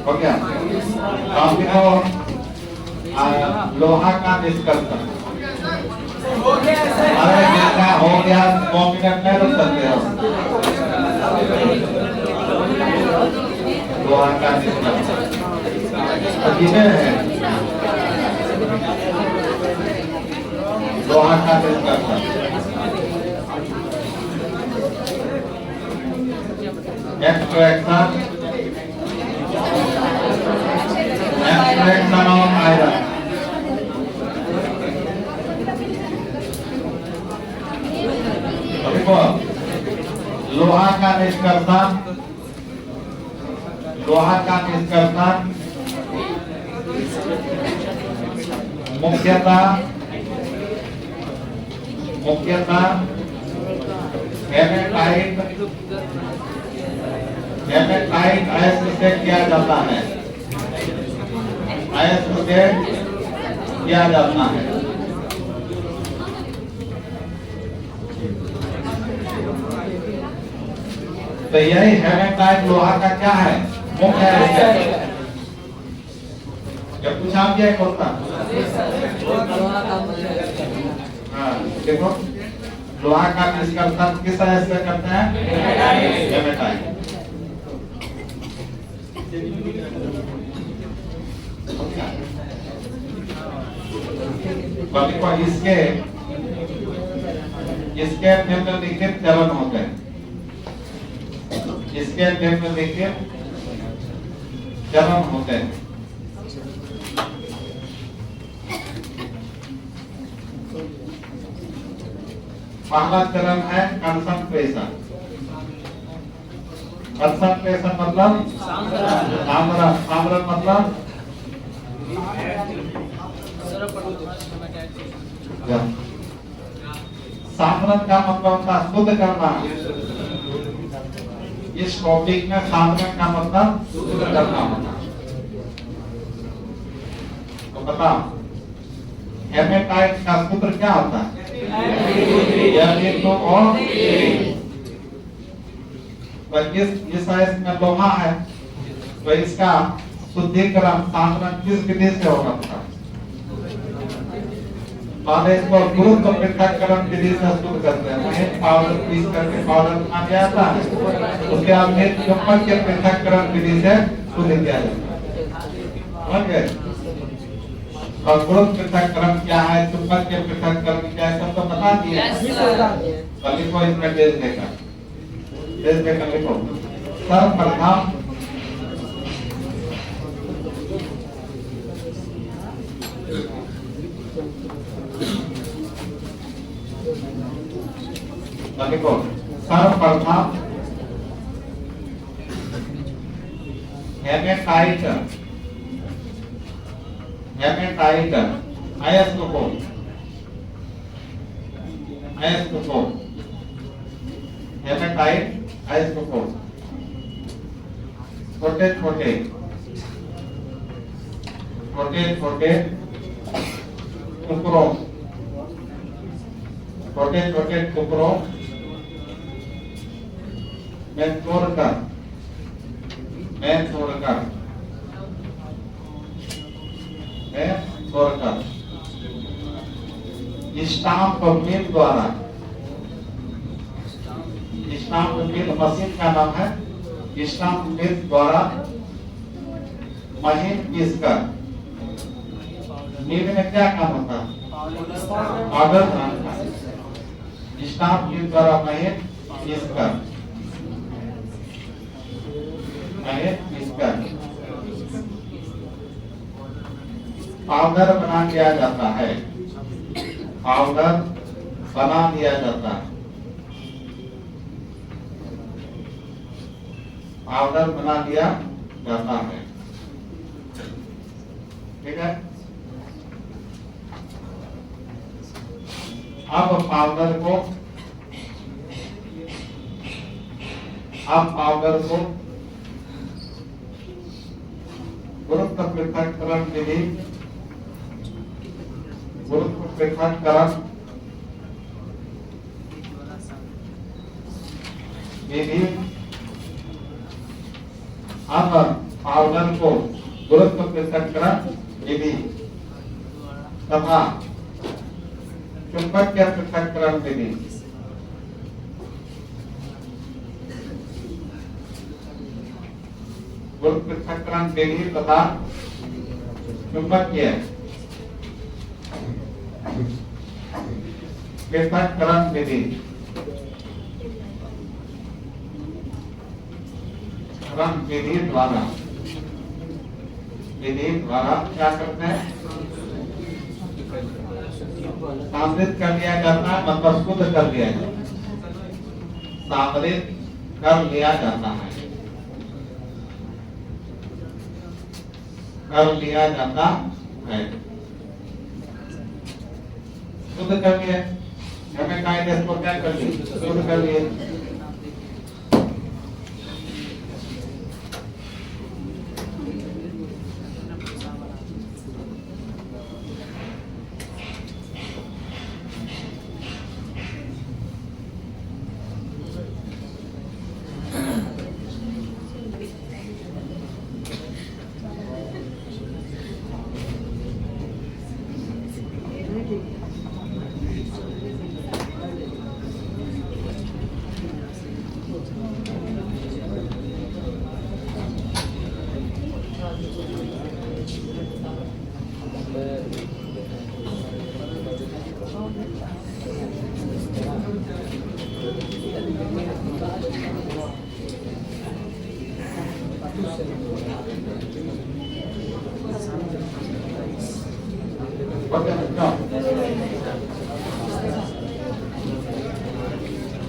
हो गया। बाकी को लोहा का निष्कर्षण। अरे जैसा हो गया 2 मिनट में रुक सकते हो। लोहा का निष्कर्षण है लोहा का निष्कर्षण। Extraction of iron. लोहा का निष्कर्षण मुख्यतः हेमेटाइट अयस्क से किया जाता है। तो यही हेमेटाइट लोहा का क्या है? मुख्य है। जब पूछा क्या होता? हाँ देखो लोहा का निष्कर्षण किस तरह से करते हैं? हेमेटाइट। इसके निम्नलिखित चलन होते हैं। पहला चरण है कंसंट्रेशन। मतलब सामरण मतलब सामरण का मतलब होता है शुद्ध करना। इस टॉपिक में सामरण का मतलब शुद्ध करना होता है। तो बताओ हेमेटाइट का सूत्र क्या होता है? तो इस में लोहा है तो इसका शुद्धिकरण सामरण किस विधि से होगा? पहले इसको गुरुत्व पृथक्करण विधि से शुद्ध करते हैं। पाउडर पीस करके पाउडर बना दिया जाता है। उसके बाद में चुंबकीय पृथक्करण विधि से शुद्ध किया जाता है। और गुरुत्व पृथक्करण क्या है, चुंबकीय पृथक्करण क्या है, सब तो बता दिया। लिखो इसमें देश देकर लिखो। सर्वप्रथम हेमेटाइट अयस्क को छोटे छोटे टुकड़ों में तोड़कर स्टाम्प मिल द्वारा, स्टाम्प मिल मशीन का नाम है, स्टाम्प मिल द्वारा महीन पीसकर। मिल में क्या काम होता है? पाउडर बनाना। स्टाम्प मिल द्वारा महीन पीसकर पाउडर बना दिया जाता है। पाउडर बना दिया जाता है। पाउडर बना दिया जाता है। ठीक है। अब पाउडर को गुरुत्व पृथक्करण विधि अब आवरण को गुरुत्व पृथक्करण विधि तथा चुंबकीय पृथक्करण विधि गुरुत्व पृथक्करण विधि तथा चुंबकीय पृथक्करण विधि विधि द्वारा क्या करते हैं, सामरित कर लिया जाता है, मतलब शुद्ध कर लिया जाता है, सामरित कर लिया जाता है, कर लिया जाता है, शुद्ध कर लिए, हमें कायदे को क्या कर लिए, शुद्ध कर लिए।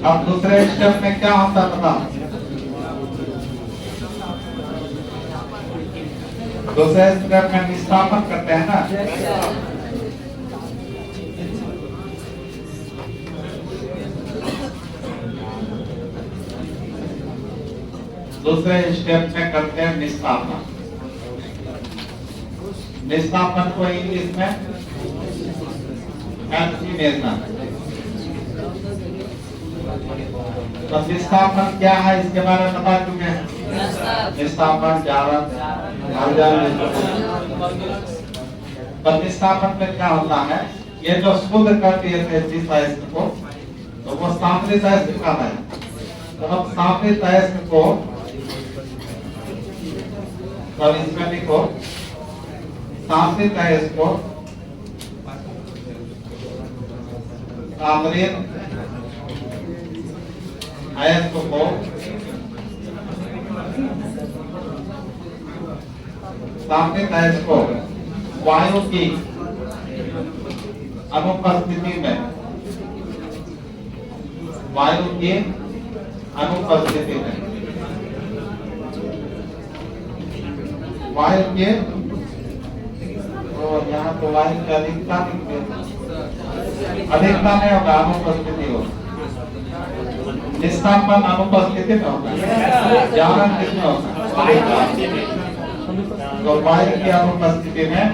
अब दूसरे स्टेप में क्या होता था, दूसरे स्टेप में निष्कासन करते हैं ना, दूसरे स्टेप में करते हैं निष्कासन। निष्कासन को इंग्लिश में एल्कीनेशन। तो निष्कासन क्या है इसके बारे में बता चुके हैं, निष्कासन जारक प्रतिस्थापन में क्या होता है, ये जो शुद्ध कर दिए थे जिस अयस्क को, तो वो सामरित अयस्क का है, तो अब सामरित अयस्क को तब इसमें लिखो, सामरित अयस्क को सामरित अयस्क को सामरित अयस्क को वायु की अनुपस्थिति में, वायु की अनुपस्थिति में, वायु के, तो यहाँ तो वायु की अधिकता नहीं होगा, अनुपस्थिति होगा। निष्कासन अनुपस्थिति में होगा, जारक किसमें होगा, तो वायु की अनुपस्थिति में,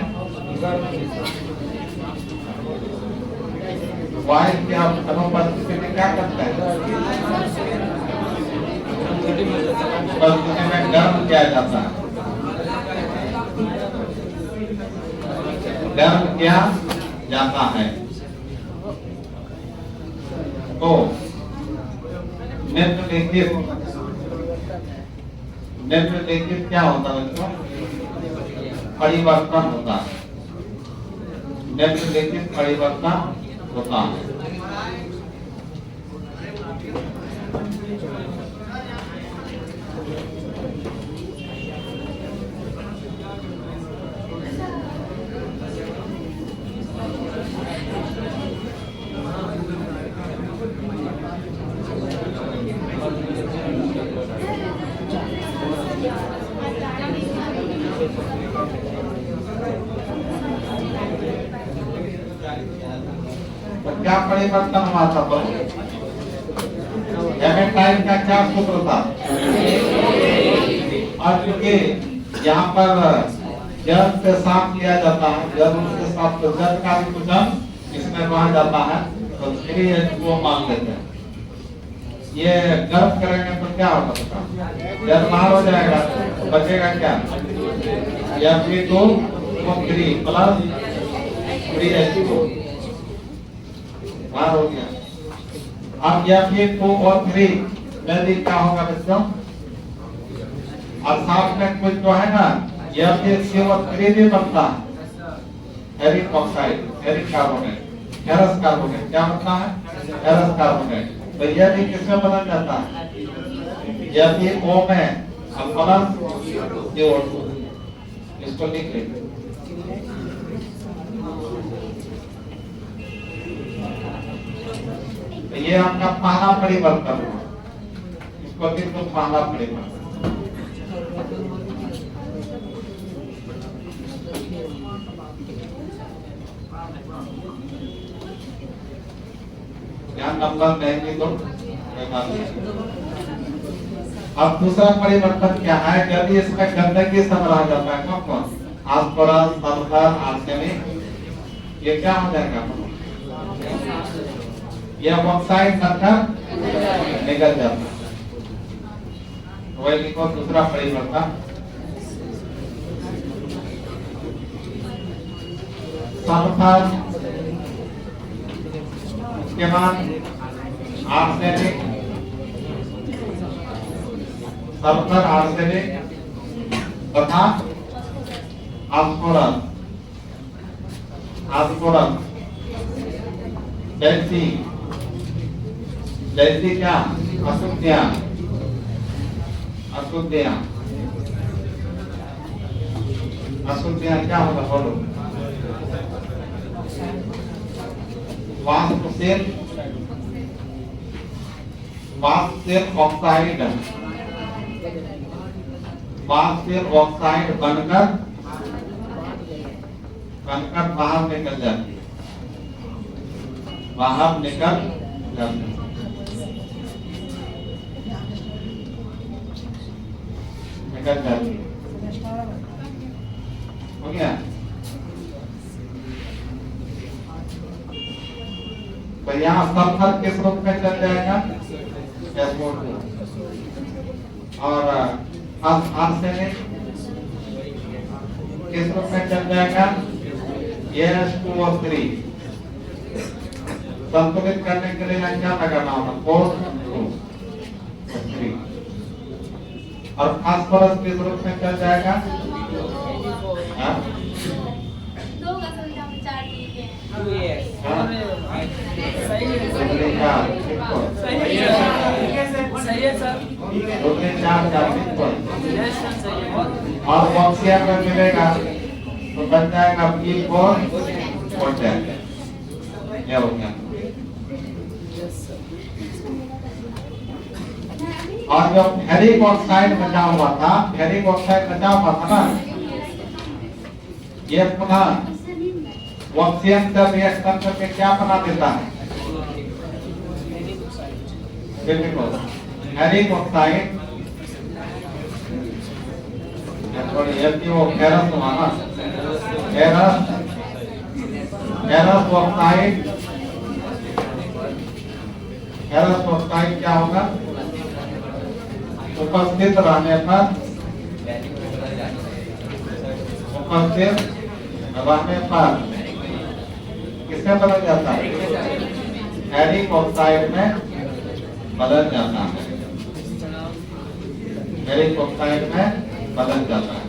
वायु की अनुपस्थिति में क्या करता है, उपस्थिति में गर्म किया जाता है, गर्म किया जाता है। तो निम्नलिखित क्या होता है, परिवर्तन होता है, निम्नलिखित परिवर्तन होता है। क्या परिवर्तन हुआ था, तो टाइम का क्या सूत्र था, और क्योंकि यहाँ पर जल से साफ किया जाता है, जल से साफ, तो जल का भी कुछ इसमें रह जाता है, तो 3H2O मान लेते हैं, ये गर्म करेंगे तो क्या होगा बताओ? जब बाहर हो जाएगा तो बचेगा क्या? Fe2O3 प्लस 3H2 बाहर हो गया। अब Fe2O3 यदि क्या होगा बच्चों? और साथ में कुछ जो है ना FeCO3 भी बनता है, ferric oxide, ferric carbonate, ferrous carbonate. क्या बनता है? Ferrous carbonate. तो यह भी किसमें बदल जाता है? FeO में प्लस CO2। इसको लिख लेंगे। तो ये आपका पहला परिवर्तन हुआ, इसको लिख दो पहला परिवर्तन। यहाँ नंबर नहीं तो अब दूसरा परिवर्तन क्या है? यदि इसमें गंदगी सब रह जाता है, कौन कौन? फास्फोरस, सल्फर, आर्सेनिक, ये क्या हो जाएगा? यह ऑक्साइड बनकर निकल जाता है। वही लिखो दूसरा परिवर्तन। सल्फर, उसके बाद आर्सेनिक, सल्फर, आर्सेनिक तथा फास्फोरस, फास्फोरस जैसी क्या? अशुद्धियां, अशुद्धियां, अशुद्धियां क्या होगा बोलो? वाष्पशील, वाष्पशील ऑक्साइड, वाष्पशील ऑक्साइड बनकर बाहर निकल जाती है, बाहर निकल जाती है। निकल जाती है। हो गया? तो यहाँ सल्फर किस रूप में चल जाएगा? SO2। और आर्सेनिक किस रूप में चल जाएगा? H2O3। संतुलित करने के लिए क्या लगाना होगा? 4 और फास्फोरस किस रूप में चल जाएगा? और ऑक्सीजन में मिलेगा तो बन जाएगा P4। क्या हो गया? और जो फेरिक ऑक्साइड बचा हुआ था, फेरिक ऑक्साइड बचा हुआ था ना, ये पुनः ऑक्सीजन से रिएक्शन करके क्या बना देता है? फेरिक ऑक्साइड, वो फेरस हुआ ना, फेरस ऑक्साइड, फेरस ऑक्साइड क्या होगा? उपस्थित रहने पर, उपस्थित रहने पर किससे बदल जाता है? फेरिक ऑक्साइड में बदल जाता है, फेरिक ऑक्साइड में बदल जाता है।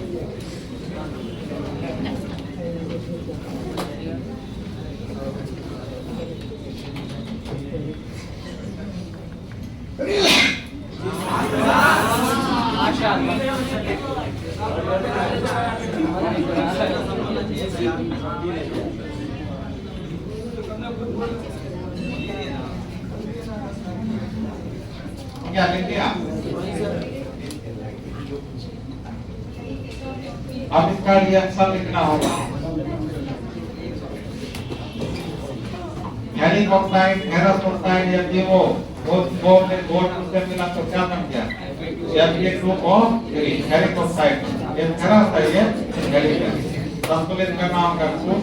क्या लिखते आप? अब इसका रिएक्शन लिखना होगा। फेरिक ऑक्साइड, फेरस ऑक्साइड या वो से मिला तो क्या बन गया? Fe2O3 फेरिक ऑक्साइड, ये फेरस है, ये फेरिक है। संतुलित करना होगा इसको।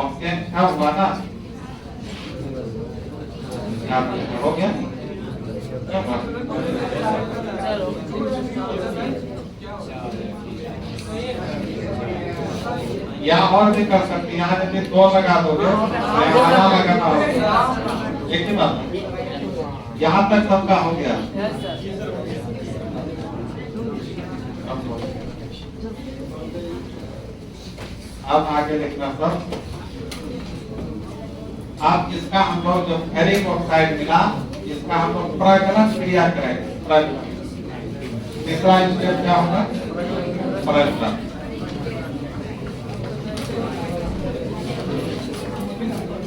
ऑक्सीजन क्या हुआ ना, हो गया या और भी कर सकते, यहाँ जब 2 लगा दोगे आधा लगाना होगा, एक ही बात, यहाँ तक सबका हो गया। अब आगे लिखना सब, आप इसका हम लोग जो फेरिक ऑक्साइड मिला इसका हम लोग प्रगलन क्रिया करेंगे। तीसरा स्टेप क्या होगा, प्रगलन।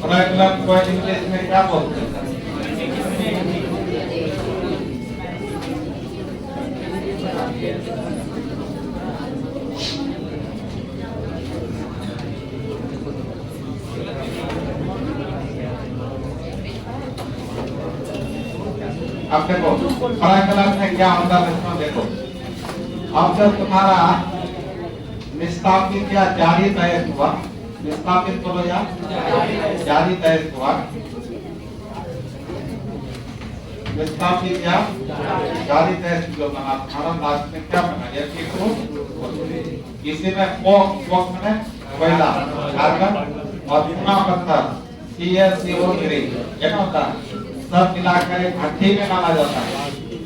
प्रगलन को इंग्लिश में क्या बोलते हैं, अब देखो प्रगलन में क्या होता है इसमें देखो, अब जब तुम्हारा निष्कापित या जारी तय हुआ, निष्कापित बोलो या जारी तय हुआ, निष्कापित या जारी तय जो बना तुम्हारा लास्ट में क्या बना, इसी में कोक में कोयला कार्बन और चूना पत्थर CaCO3 क्या होता है, सब मिलाकर एक भट्टी में डाला जाता है।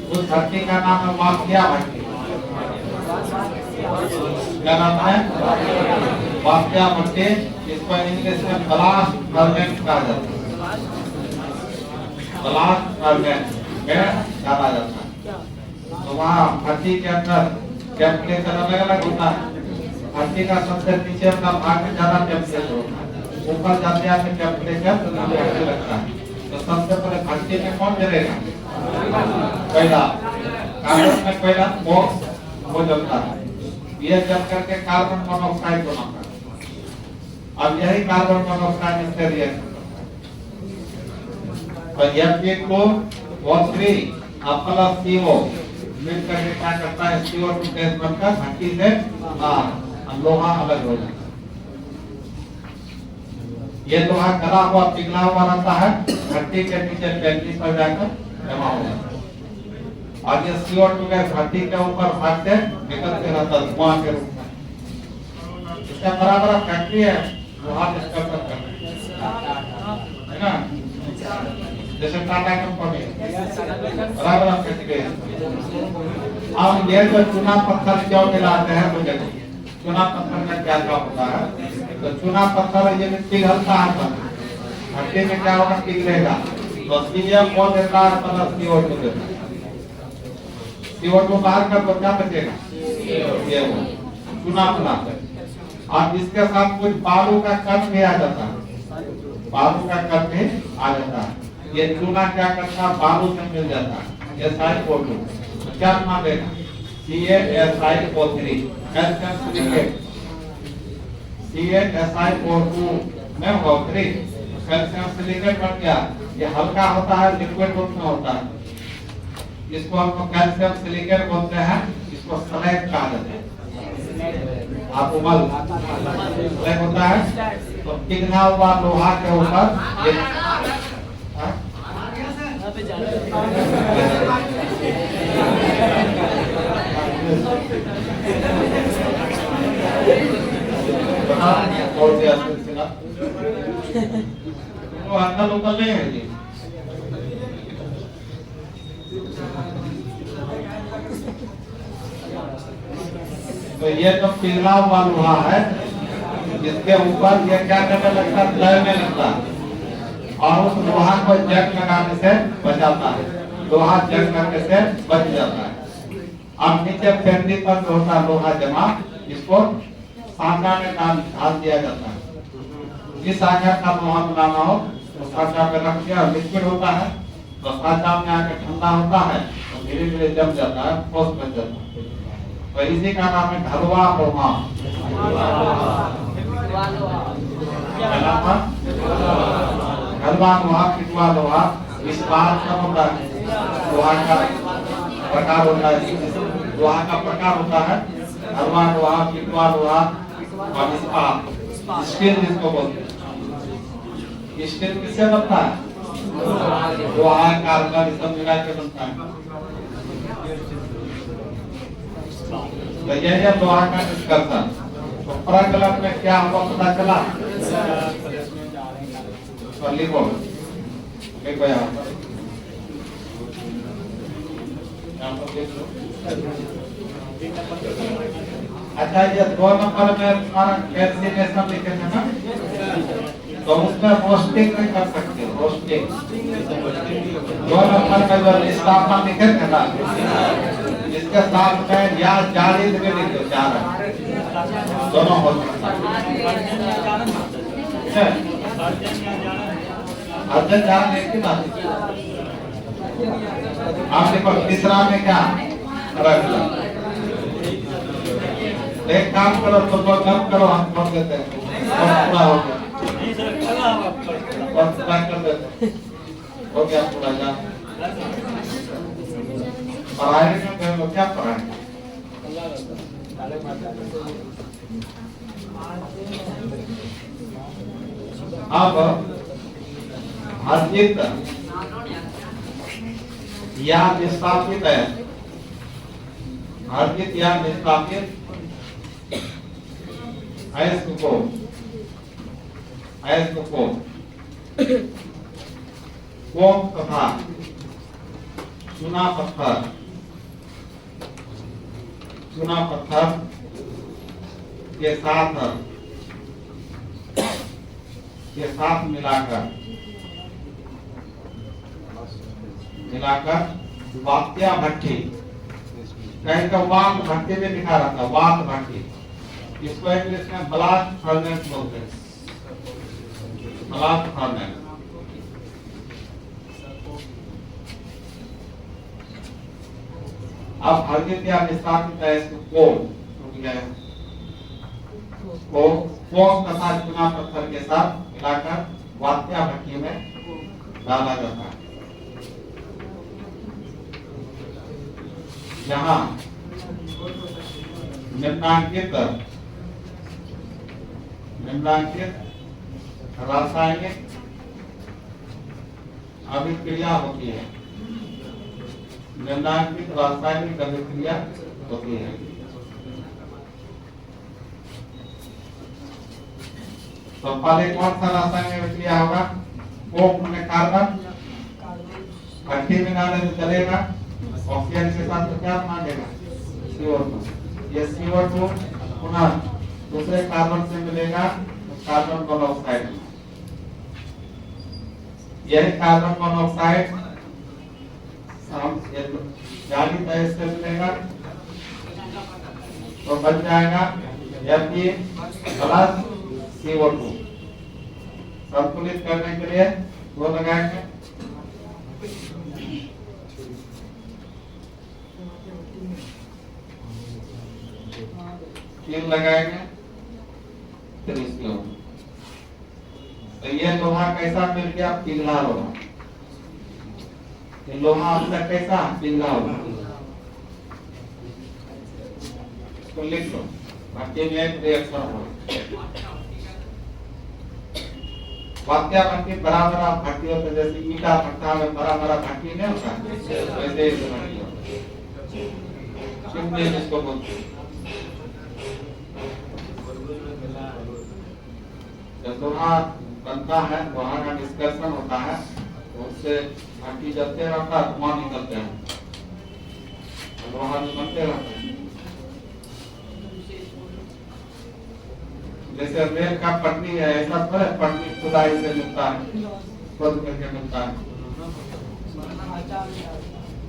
उस भट्टी का नाम है वाष्पीय भट्टी। क्या नाम है, वाष्पीय भट्टी। इसको इंग्लिश में ब्लास्ट फर्नेस कहा जाता है, ब्लास्ट फर्नेस में डाला जाता है। तो वहाँ भट्टी के अंदर टेम्परेचर अलग अलग होता है, भट्टी का सबसे नीचे का भाग में ज्यादा टेम्परेचर होता है, ऊपर जाते आते टेम्परेचर घटने लगता है। तो सबसे पहले भट्टी में कौन जलेगा, कोयला, कार्बन में कोयला वो जलता है, ये जल करके कार्बन मोनोऑक्साइड बनाता है। अब यही कार्बन मोनोऑक्साइड इससे रिएक्ट तो Fe2O3 प्लस CO मिलकर के क्या करता है, CO2 गैस बनकर भट्टी से लोहा अलग हो जाता है। ये लोहा गला हुआ पिघला हुआ रहता है, भट्टी के नीचे टैंकी पर जाकर जमा हो जाता है और ये CO2 गैस भट्टी के ऊपर भाग से निकलते रहता है धुआं के रूप में। इसका बराबर फैक्ट्री है लोहा डिस्कवर करने, है ना, जैसे टाटा कंपनी बराबर फैक्ट्री है। अब ये जो चूना पत्थर क्यों मिलाते हैं, तो देखो चूना पत्थर में क्या क्या होता है, तो चूना पत्थर ये पिघलता है, भट्टी में क्या होगा, पिघलेगा, तो CM कौन देता है, प्लस CO2 देता है। CO2 बाहर कर तो क्या बचेगा, ये चूना बनाते हैं। और इसके साथ कुछ बालू का कण भी आ जाता है, बालू का कण भी आ जाता है। ये चूना क्या करता है, बालू से मिल जाता है SiO2, तो क्या बना देगा, CaSiO3 कैल्शियम सिलिकेट, CaSiO2 में O3 कैल्शियम सिलिकेट बन गया। ये हल्का होता है, लिक्विड रूप में होता है, इसको हम कैल्शियम सिलिकेट बोलते हैं, इसको स्लैग कहा जाता है। आप उमल स्लैग होता है, तो पिघला हुआ लोहा के ऊपर और दिया सिलसिला वो अंदर लोकल नहीं है जी। तो ये जो पिघला हुआ लोहा है, इसके ऊपर ये क्या करने लगता है, तैरने लगता है और उस लोहा को जंग लगाने से बचाता है, लोहा जंग करने से बच जाता है। अब नीचे फेंडी पर जो होता है लोहा जमा, इसको सांचा में डाल दिया जाता है। जिस सांचा का लोहा बनाना हो तो सांचा में रख दिया, लिक्विड होता है, तो सांचा में आकर ठंडा होता है, तो धीरे धीरे जम जाता है, ठोस बन जाता है। तो इसी का नाम है ढलवा लोहा। ढलवा लोहा, पिटवा लोहा, इस बार का होता है, लोहा का प्रकार होता है, लोहा का प्रकार होता है ढलवा लोहा, पिटवा लोहा और इस्पात, स्टील जिसको बोलते हैं। स्टील किससे बनता है? लोहा कार्बन सब मिला के बनता है। तो यह है लोहा का डिस्कशन। तो प्रकलन में क्या हमको पता चला? तो लिखो यहाँ पर देख लो। अच्छा ये 2 नंबर में तुम्हारा कैल्सिनेशन लिखेंगे ना, तो उसमें रोस्टिंग नहीं कर सकते। रोस्टिंग 2 नंबर में जो निष्कापन लिखेंगे ना, इसके साथ में या जालिद में लिख दो, जालिद दोनों हो सकता है। अर्जन जान एक ही बात। आप देखो तीसरा में क्या रख लो। एक काम करो तो कम करो, हम छोड़ देते हैं और पूरा हो गया और पूरा कर देते हैं, हो गया पूरा। जा पढ़ाई में क्या पढ़ाई? अब अर्जित या निष्पादित है, अर्जित या निष्पादित अयस्क को कोम तथा चूना पत्थर के साथ मिलाकर वात्या भट्टी, कहीं का वात भट्टी में लिखा रहता है, वात भट्टी। इसको इंग्लिश में ब्लास्ट फर्नेस बोलते हैं, ब्लास्ट फर्नेस। अब अर्जित या निष्पादित है इसको कोम तथा चूना पत्थर के साथ मिलाकर वात्या भट्टी में डाला जाता है। यहाँ निम्नांकित रासायनिक अभिक्रिया होती है, निम्नांकित रासायनिक अभिक्रिया होती है। तो पहले कौन सा रासायनिक अभिक्रिया होगा? कोक में कार्बन भट्टी में डाले तो चलेगा, ऑक्सीजन के साथ तो क्या बना देगा? CO2। ये CO2 पुनः दूसरे कार्बन से मिलेगा तो कार्बन मोनोऑक्साइड। यही कार्बन मोनोऑक्साइड जाली तय से मिलेगा तो बन जाएगा Fe प्लस CO2। संतुलित करने के लिए वो लगाएंगे। तीन लगाएंगे, फिर इसको। तो ये लोहा कैसा मिल गया? पिघला लोहा। ये लोहा अपना कैसा पिघला होगा? इसको लिख लो, भट्टी में एक रिएक्शन हो। वात्या भट्टी बराबर भट्टी होता है, जैसे ईटा भट्टा में बराबर भट्टी नहीं होता, वैसे ही भट्टी होता है। इसको बोलते हैं जब लोहा बनता है, लोहा का डिस्कशन होता है, तो उससे भट्टी जलते रहता है, धुआं निकलते हैं, लोहा बनते रहता है। जैसे रेल का पटरी है, ऐसा थोड़ा पटरी खुदाई से मिलता है, खोद करके मिलता है।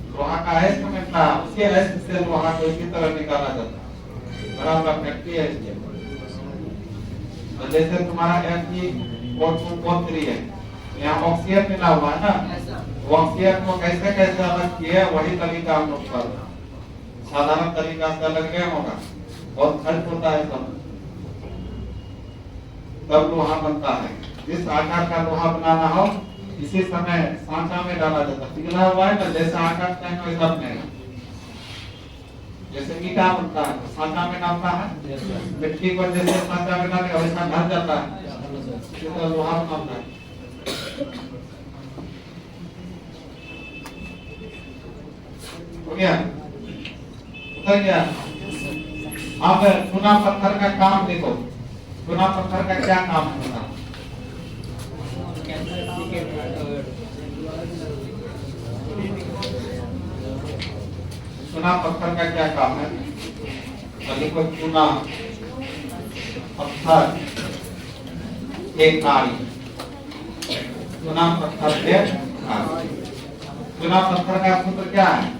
लोहा का ऐसा मिलता है, उसके ऐसे से लोहा को इसी तरह निकाला जाता है, बराबर फैक्ट्री है इसलिए। तो जैसे तुम्हारा Fe है, यहाँ ऑक्सीजन मिला हुआ है ना, ऑक्सीजन को कैसे कैसे अलग किए, वही तरीका हम लोग कर, साधारण तरीका से अलग नहीं होगा, बहुत खर्च होता है सब, तब लोहा बनता है। जिस आकार का लोहा बनाना हो, इसी समय सांचा में डाला जाता है। पिघला हुआ है ना, जैसा आकार चाहिए वैसा बनेगा। जैसे ईटा बनता है, सांचा में डालता है, मिट्टी को जैसे सांचा में डाले वैसा ढल जाता है, तो लोहा बनता है। हो गया? उतर गया? अब चूना पत्थर का काम देखो। चूना पत्थर का क्या काम होता है? चूना पत्थर का क्या काम है? देखो, चूना पत्थर एक नाड़ी, चूना पत्थर के नाड़ी। चूना पत्थर का सूत्र क्या है?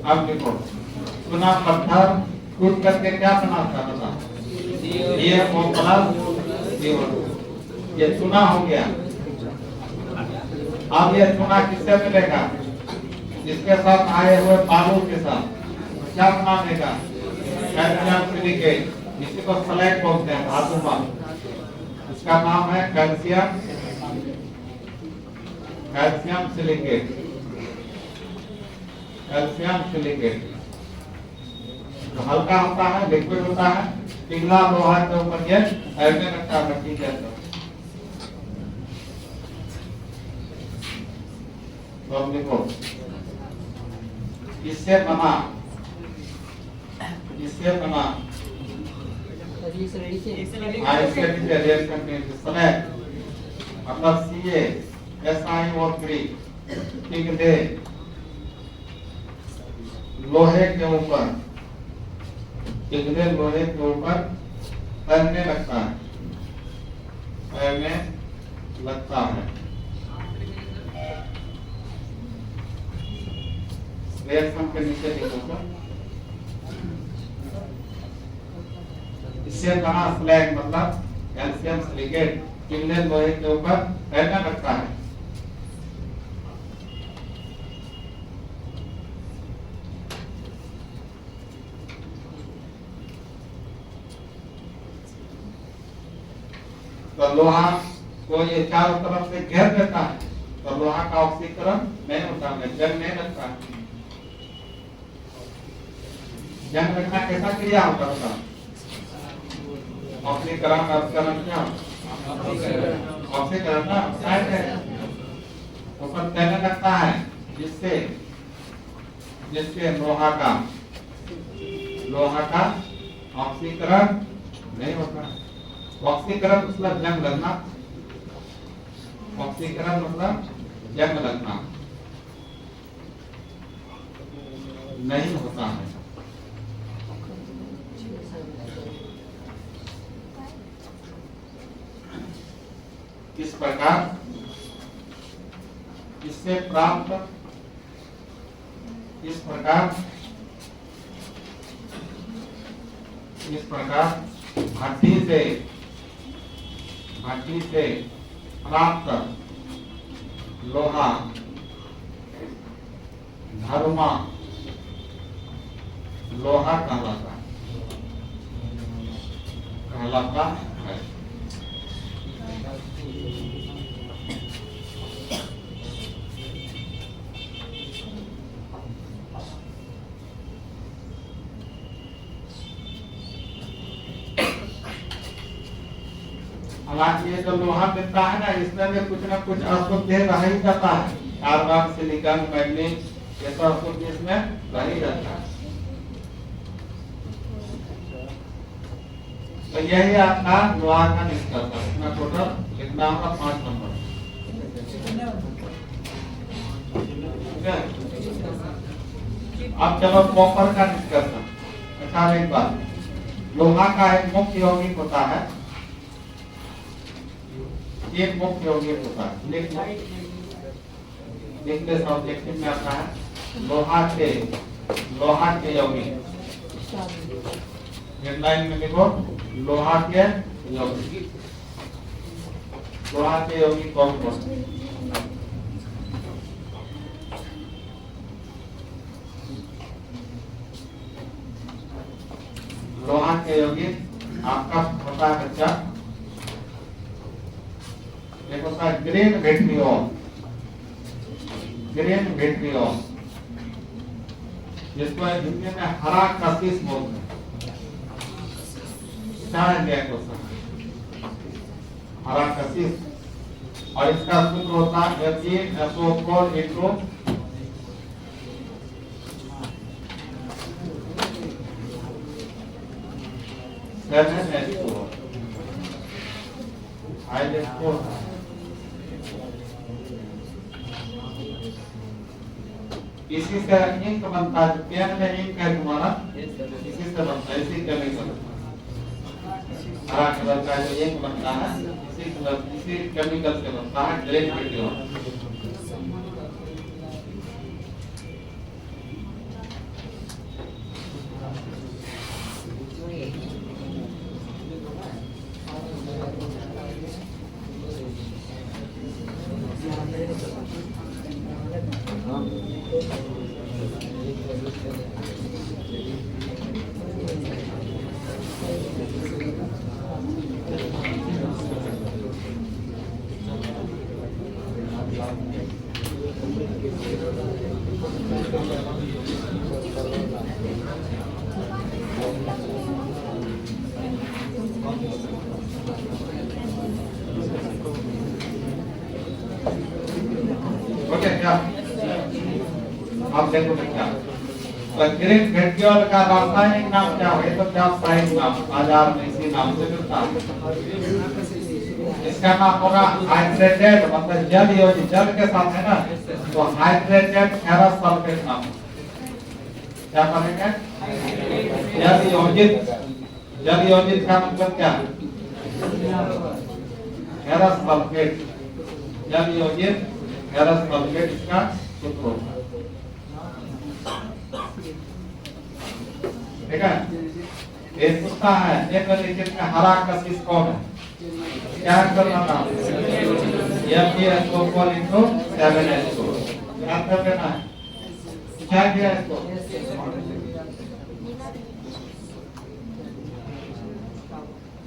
अब देखो, चूना पत्थर टूट करके क्या बनाता था? ये ये चूना हो गया। अब ये चूना किससे मिलेगा? इसके साथ आए हुए बालू के साथ क्या बना देगा? Calcium silicate. इसी को स्लैग बोलते हैं, धातु बालू। इसका नाम है कैल्शियम सिलिकेट। कैल्शियम सिलिकेट जो हल्का होता है, लिक्विड होता है, पिघला लोहा के ऊपर ये ऐसे लगता है मिट्टी के अंदर। तो अब देखो, इससे बना मतलब CaSiO3 पिघले लोहे के ऊपर तैरने लगता है। रिएक्शन के नीचे देखो, इससे बना स्लैग मतलब कैल्शियम सिलिकेट पिघले लोहे के ऊपर तैरने लगता है। तो लोहा को ये चारों तरफ से घेर देता है, तो लोहा का ऑक्सीकरण नहीं होता है, जंग नहीं लगता है। जंग लगना कैसा क्रिया होता है? ऑक्सीकरण का ऑक्सीकरण क्या? ऑक्सीकरण ना साइड है, ऊपर तैरने लगता है, जिससे लोहा का ऑक्सीकरण नहीं होता। ऑक्सीकरण मतलब जंग लगना। ऑक्सीकरण मतलब जंग लगना नहीं होता है। इस प्रकार इससे प्राप्त इस प्रकार भट्टी से प्राप्त लोहा धर्मा लोहा कहलाता है। हालांकि ये जो लोहा मिलता है ना, इसमें भी कुछ न कुछ अशुद्ध रह ही जाता है। कार्बन, सिलिकॉन, मैग्नीज, ये सब अशुद्ध इसमें रह ही जाता है। तो यही आपका लोहा का निष्कर्ष है। इसमें टोटल कितना होगा? 5 नंबर। अब चलो कॉपर का निष्कर्ष। अच्छा, एक बात, लोहा का एक मुख्य यौगिक होता है, एक मुख्य यौगिक होता है, लिखते सब्जेक्टिव में आता है लोहा के यौगिक। हेडलाइन में लिखो लोहा के यौगिक कौन कौन? रोहन के योगी आपका होता है बच्चा एक होता है ग्रीन विट्रियोल, ग्रीन विट्रियोल जिसको हिंदी में हरा कशिश बोलते हैं। क्या है क्वेश्चन? हरा कशिश। और इसका सूत्र होता है FeSO4 into इसी से इंक बनता है। पेन में इंक है तुम्हारा, इसी से बनता है, इसी केमिकल हरा कलर का जो इंक बनता है इसी केमिकल से बनता है ग्रीन विट्रियोल। आप देखो क्या ग्रीन विट्रियोल का रासायनिक नाम क्या है? तो क्या साइंस नाम बाजार में इसी नाम से मिलता है। इसका नाम होगा हाइड्रेटेड, मतलब जल योजित, जल के साथ है ना, तो हाइड्रेटेड फेरस सल्फेट नाम। क्या पढ़ेंगे? जल योजित। जल योजित का मतलब क्या? Ferrous sulphate. जल योजित फेरस सल्फेट इसका सूत्र होता है। ठीक है? ये पूछता है एक लिखित में हरा कशिश कौन है? क्या करना था? FeSO4 into 7H2 क्या कर देना है? क्या किया इसको?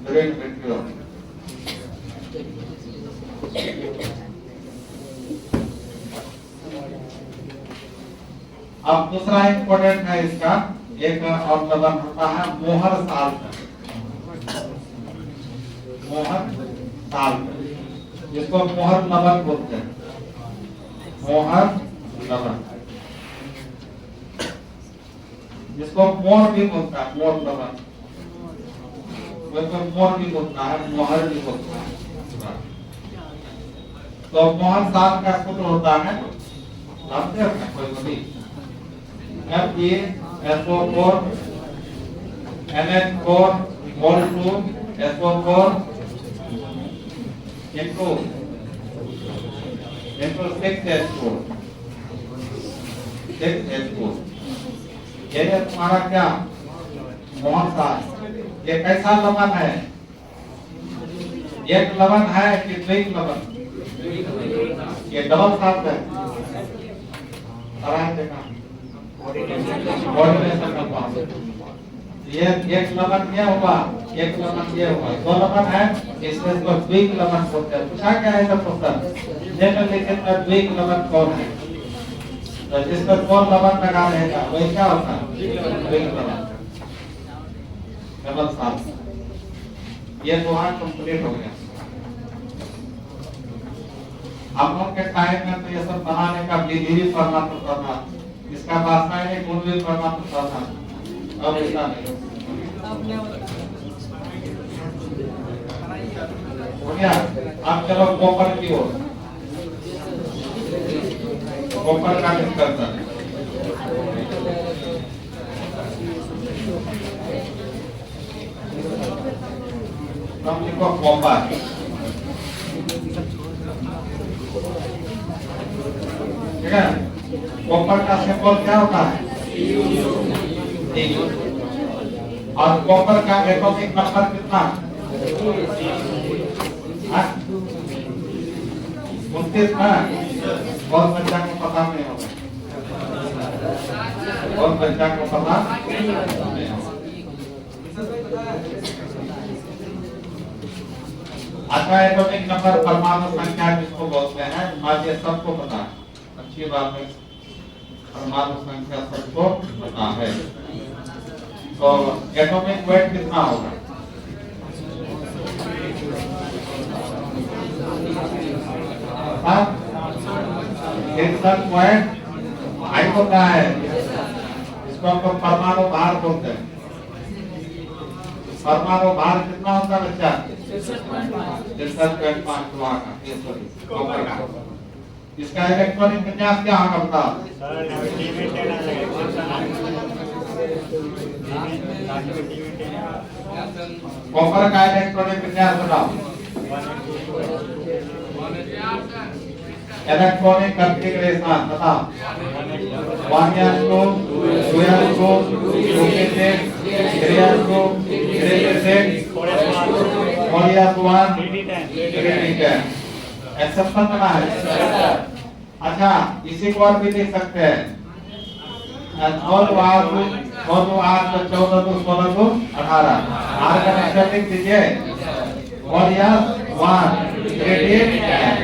Green vitriol. अब दूसरा इंपॉर्टेंट है इसका, एक और लवण होता है मोहर साल्ट। मोहर साल्ट जिसको मोहर लवण बोलते हैं। मोहर लवण जिसको मोर भी बोलता है, मोर लवण। वैसे मोर भी बोलता है, मोहर भी बोलता है। तो मोहर साल्ट का सूत्र होता है, जानते हो क्या कोई कभी? FeSO4 NH4 mol 2 SO4 into 6H4 6H4। ये तुम्हारा क्या मोहर साल्ट। ये कैसा लवण है? एक लवण है कि द्विक लवण? ये डबल साल्ट है। देखा ये एक लवण ये हुआ, एक लवण ये हुआ, दो लवण है, इसमें इसको द्विक लवण बोलते हैं। पूछा क्या है सब क्वेश्चन? निम्नलिखित में द्विक लवण कौन है? तो जिसको दो लवण लगा रहेगा वही क्या होता है? द्विक लवण, डबल साल्ट। ये दोहा कंप्लीट हो गया। हम लोग के टाइम में तो ये सब बनाने का विधि भी पढ़ना पड़ता था, इसका रासायनिक गुण भी पढ़ना पड़ता था। अब ऐसा नहीं हो गया। अब चलो कॉपर की ओर। कॉपर का डिस्कशन। हम लिखो कॉपर। ठीक है? कॉपर का सिंबल क्या होता है? और कॉपर का एटॉमिक नंबर कितना? 29 ना। बहुत बच्चा को पता नहीं होगा, बहुत बच्चा को पता नहीं होगा। आता एटॉमिक नंबर परमाणु संख्या किसको बोलते हैं? आज ये सबको पता है, अच्छी बात है, परमाणु संख्या सबको पता है। तो एटॉमिक वेट कितना होगा? आई होता है, इसको हम लोग परमाणु भार बोलते हैं। परमाणु भार कितना होता है बच्चा? 63.5 का। इसका इलेक्ट्रॉनिक विन्यास क्या होगा बताओ? कॉपर का इलेक्ट्रॉनिक विन्यास बताओ। इलेक्ट्रॉनिक कॉन्फ़िगरेशन बताओ। 1s2 2s2 2p6 3s2 3p6 4s1 3p10। Exception करना है। अच्छा, इसी को और भी लिख सकते हैं। 9 2 8 9 2 8 14 2 16 2 18। आर का नेक्स्ट लिख दीजिए। 4s1 3p10।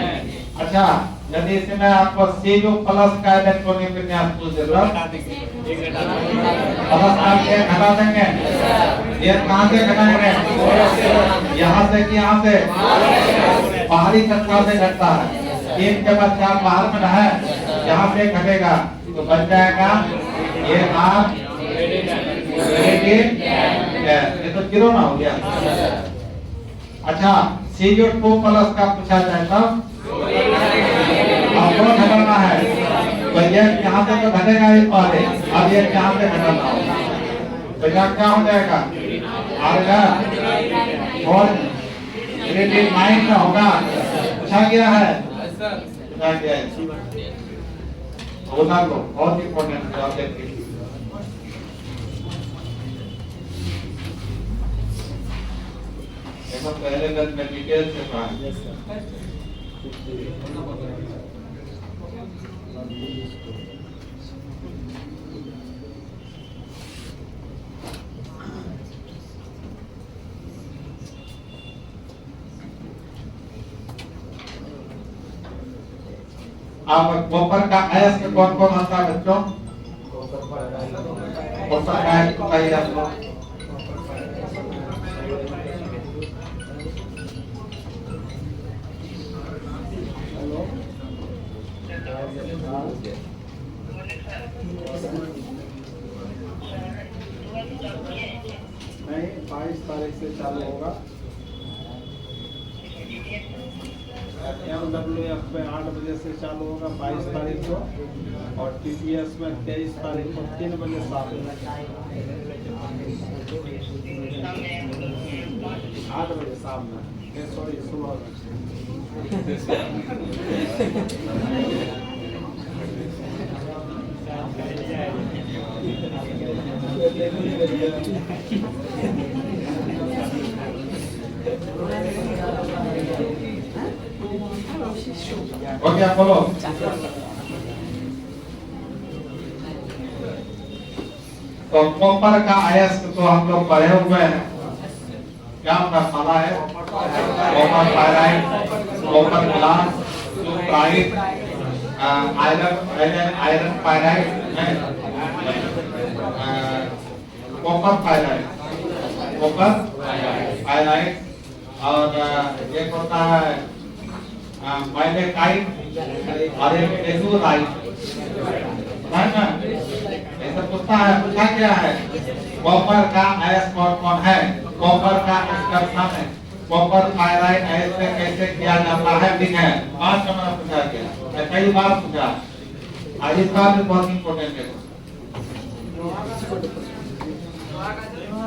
अच्छा, यदि इसमें आपको Cu प्लस का इलेक्ट्रॉनिक विन्यास पूछ दे तो प्लस आपके घटा देंगे। ये कहां से घटाएंगे? यहाँ से कि यहाँ से? बाहरी कक्षा से घटता है। 3 के बाद 4 बाहर में है, यहाँ से घटेगा तो बन जाएगा ये आप ये तो 0 ना हो गया। अच्छा, Cu2 प्लस का पूछा जाए तब आपको घटाना है, तो ये यहाँ से तो घटेगा ही पहले, अब ये यहाँ से घटाना होगा, तो यहाँ क्या हो जाएगा? आएगा और 9 का होगा। पूछा गया है, पूछा गया है होना को बहुत इंपॉर्टेंट है। देखिए पहले गल में डिटेल से पढ़ा। अब कॉपर का आयस में कौन कौन आता है बच्चों? कॉपर का आयस को बताइए आप लोग। नहीं, 22 तारीख से चालू होगा। MWF में 8 बजे से चालू होगा 22 तारीख को, और TPS में 23 तारीख को 3 बजे शाम 8 बजे शाम में, सॉरी सुबह में। ओके आप बोलो। तो कॉपर का अयस्क तो हम लोग पढ़े हुए हैं, क्या मसाला है? Copper pyrite, copper glass, cuprite, iron pyrite, copper pyrite, copper pyrite, और एक होता है मैग्नेटाइट और एक एजुराइट, है ना? ऐसा पूछता है, पूछा क्या है? कॉपर का अयस्क कौन है? कॉपर का एक्सकर्षण है, कॉपर पायराइड अयस्क कैसे किया जाता है लिखे। 5 नंबर पूछा गया, कई बार पूछा, आज इस बार भी बहुत इंपॉर्टेंट है।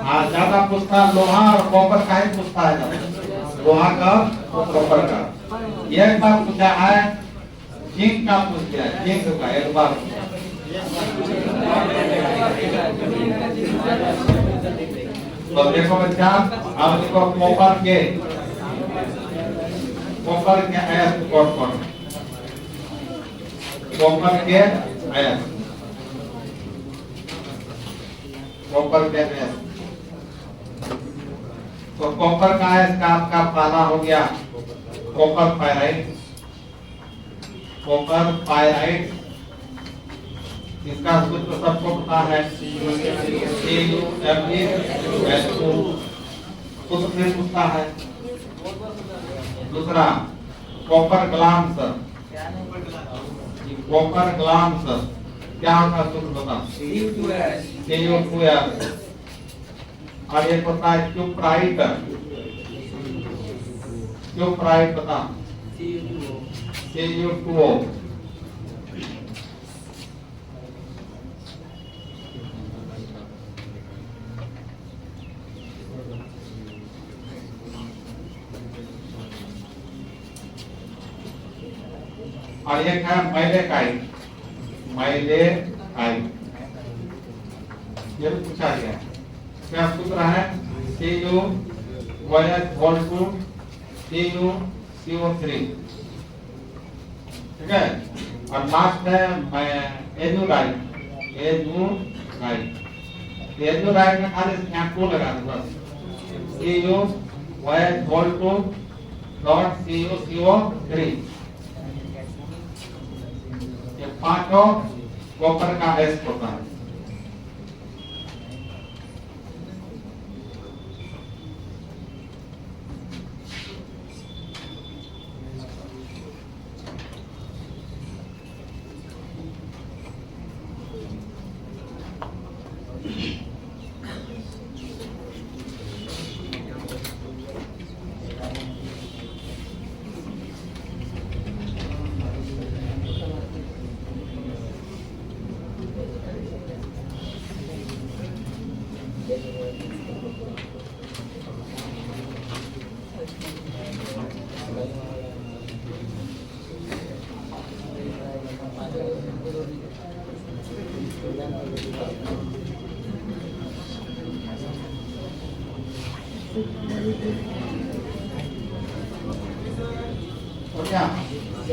हाँ, ज्यादा पूछता लोहा और कॉपर का ही पूछता है, लोहा का और कॉपर का। एक बार पूछा है जिंक का, पूछ दिया जिंक का एक बार। तो देखो बच्चा, अब देखो कॉपर के अयस्क कौन? कॉपर के अयस्क, कॉपर के अयस्क। तो कॉपर का अयस्क आपका पहला हो गया कॉपर पायराइट, कॉपर पायराइट इसका सूत्र सबको पता है, CuFeS2 सूत्र से पूछता है। दूसरा कॉपर ग्लाम्स, कॉपर ग्लाम्स क्या होता है सूत्र बता, Cu2S। और एक होता है क्यूप्राइट, क्यूप्राइट बता, Cu2O। और एक है मैलेकाइट, मैलेकाइट ये भी पूछा गया। क्या सूत्र है, CuOH2 CuCO3, ठीक है। और लास्ट है एजुराइट, एजुराइट में खाली यहाँ को लगा दो बस, CuOH2.CuCO3। ये पांचों कॉपर का एस होता है।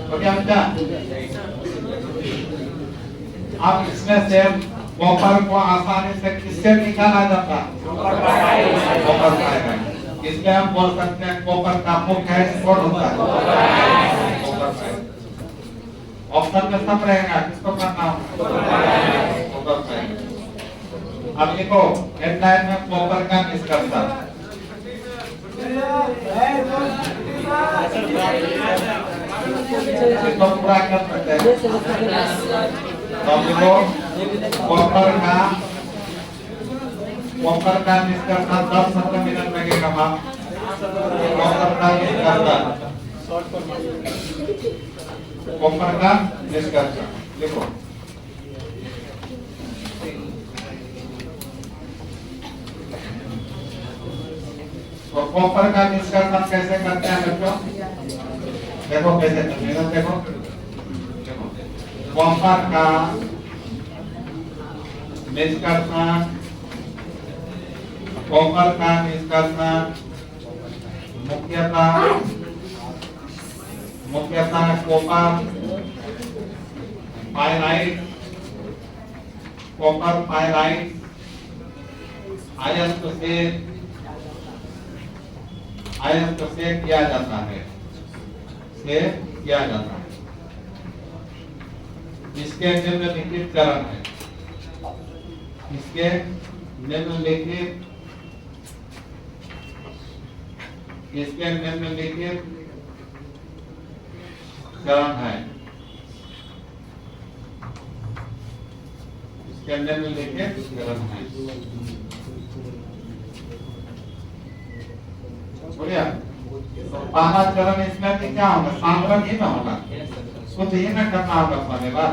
हो गया बेटा। अब इसमें से कॉपर को आसानी से किससे निकाला जाता है, कॉपर पायराइट। इसलिए हम बोल सकते हैं कॉपर का मुख्य स्रोत होता है कॉपर पायराइट। ऑप्शन में सब रहेगा, किसको करना होगा, कॉपर पायराइट। अब लिखो हेडलाइन में कॉपर का निष्कर्षण, इसको पूरा कर सकते हैं। तो लिखो कॉपर का निष्कर्षण 10-17 मिनट लगेगा। कॉपर का निष्कर्षण, कॉपर का निष्कर्षण लिखो। तो कॉपर का निष्कर्षण कैसे करते हैं बच्चों, देखो कैसे करते हैं। देखो कॉपर का निष्कर्षण, कॉपर का निष्कर्षण मुख्यतः कॉपर पायराइट आयन से किया जाता है, इसके निम्नलिखित चरण है, इसके निम्नलिखित चरण है, इसके निम्नलिखित चरण है। बोलिए तो पहला चरण इसमें भी क्या होगा, सांद्रण ही ना होगा, शुद्ध ही ना करना होगा पहले बार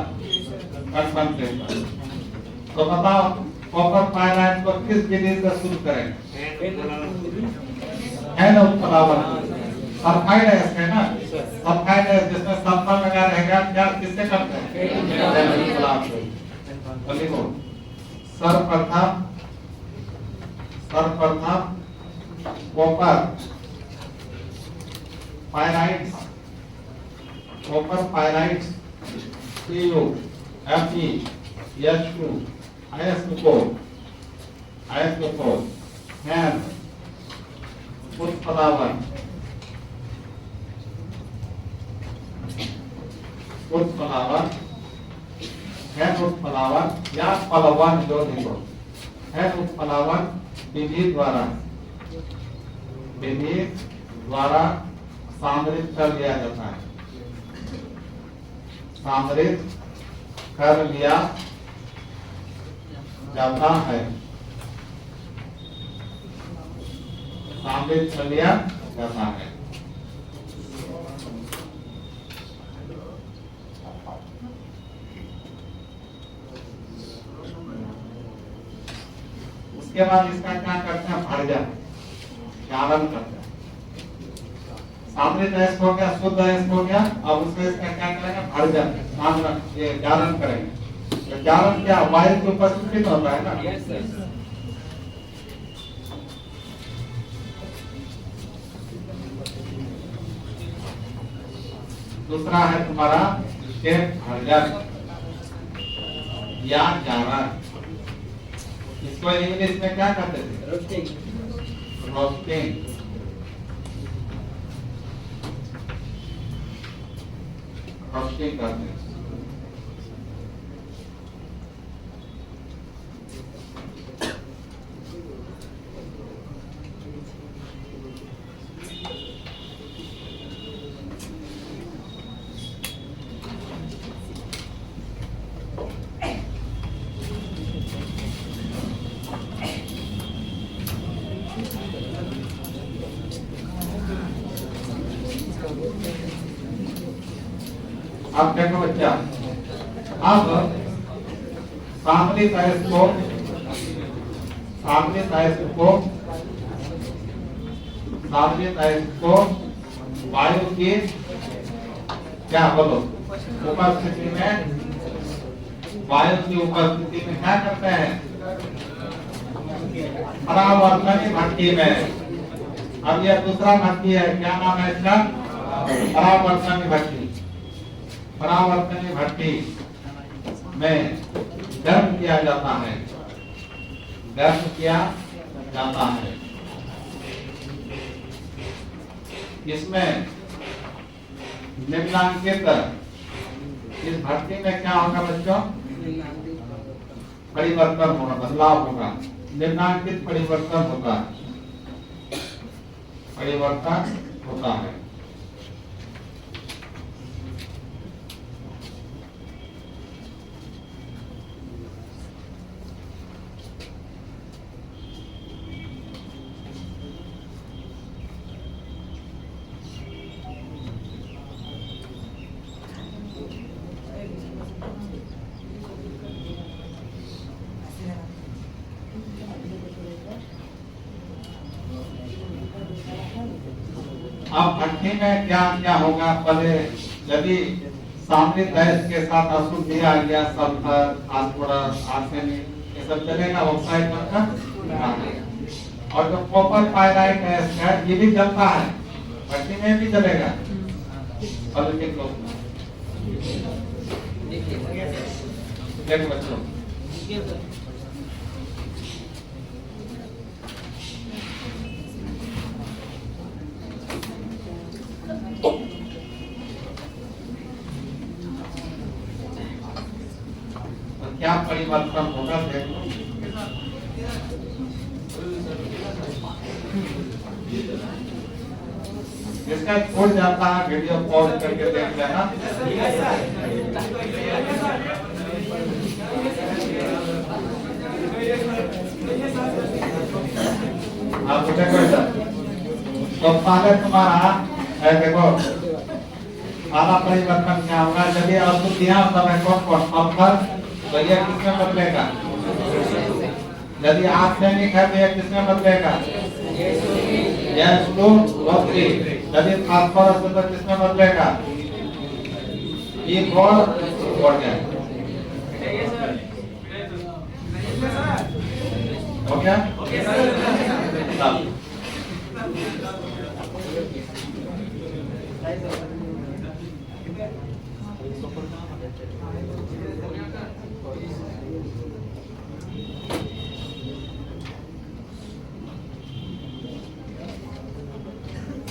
कंसंट्रेशन। तो बताओ कॉपर पायराइट को किस विधि से शुद्ध करेंगे, है ना उत्प्लावन, सल्फाइड है ना, सल्फाइड है जिसमें सल्फर लगा रहेगा, क्या किससे करते हैं, तो लिखो सर्वप्रथम copper pyrite CuFeS2 IS2 and उत्प्लावन उत्प्लावन है, उत्प्लावन या प्लवन जो देखो है, उत्प्लावन विधि द्वारा सामरित कर लिया जाता है, सामरित कर लिया जाता है, सामरित कर लिया जाता है। उसके बाद इसका क्या करते हैं, भर्जन जालन करते हैं। सामने अयस्क हो गया, शुद्ध अयस्क हो गया, अब उसमें इसका क्या करेंगे, भर्जन जालन करेंगे। तो जालन क्या, वायु की उपस्थिति में होता है ना। दूसरा है तुम्हारा भर्जन या जालन। इसको इंग्लिश में क्या कहते थे, रोस्टिंग। रोस्टिंग रोस्टिंग करते हैं। अब देखो बच्चा, अब सामरिक अयस्क को वायु की क्या बोलो उपस्थिति में, वायु की उपस्थिति में क्या करते हैं, परावर्तनी भट्टी में। अब यह दूसरा भट्टी है, क्या नाम है इसका, परावर्तनी भट्टी। परावर्तनी भट्टी में गर्म किया जाता है, गर्म किया जाता है। इसमें निम्नांकित, इस भट्टी में क्या होगा बच्चों, परिवर्तन होगा, बदलाव होगा, निम्नांकित परिवर्तन होगा, परिवर्तन होता है। अब भट्टी में क्या क्या होगा, पहले यदि सामरिक अयस्क के साथ अशुद्धि आ गया, सल्फर, फास्फोरस, आर्सेनिक, ये सब चलेगा, ऑक्साइड बनकर। और जो कॉपर पायराइट अयस्क है ये भी चलता है, भट्टी में भी चलेगा। देखो बच्चों, क्या परिवर्तन होगा, देखो। इसका छूट जाता है, वीडियो पॉज करके देख लेना। आप देखो तो पहले तुम्हारा देखो आधा परिवर्तन क्या होगा, यदि अशुद्धियां समय को तो यह किसमें बदलेगा, यदि आर्सेनिक है तो यह किसमें बदलेगा, यदि फास्फोरस है तो किसमें बदलेगा, ये बढ़ गया, हो गया।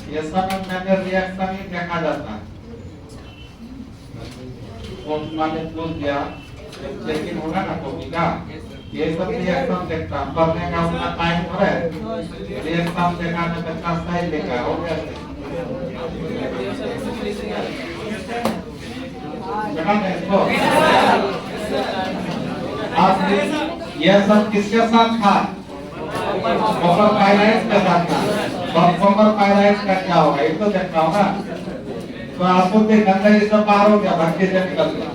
ये सब मैंने रिएक्शन ही देखा जाता है। माने क्लोज दिया चेकिंग होगा ना कॉपी का ये सब रिएक्शन देखता पढ़ने का उतना टाइम हो रहा है रिएक्शन देखा तो बच्चा सही लेगा हो गया देखा ना इसको आज ये सब किसके साथ था कॉपर पाइराइट के साथ था कॉपर पाइराइट का क्या होगा ये तो देखना होगा तो आपको देख अंदर ये सब बाहर हो गया भट्टी से निकल गया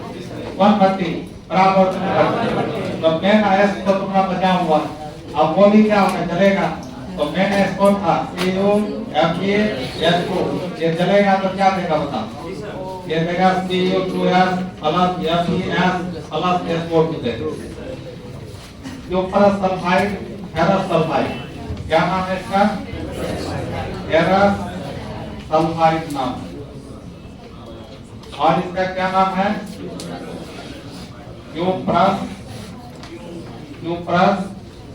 कौन भट्टी बराबर तो मेन आयस तो तुम्हारा बचा हुआ अब वो भी क्या होगा चलेगा तो मेन आयस कौन था CU FE SO ये चलेगा तो क्या देगा बताओ ये देगा CU2S plus FeS plus SO2 देगा जो ऊपर सल्फाइड फेरस सल्फाइड क्या नाम है इसका फेरस सल्फाइड नाम और इसका क्या नाम है क्यूप्रस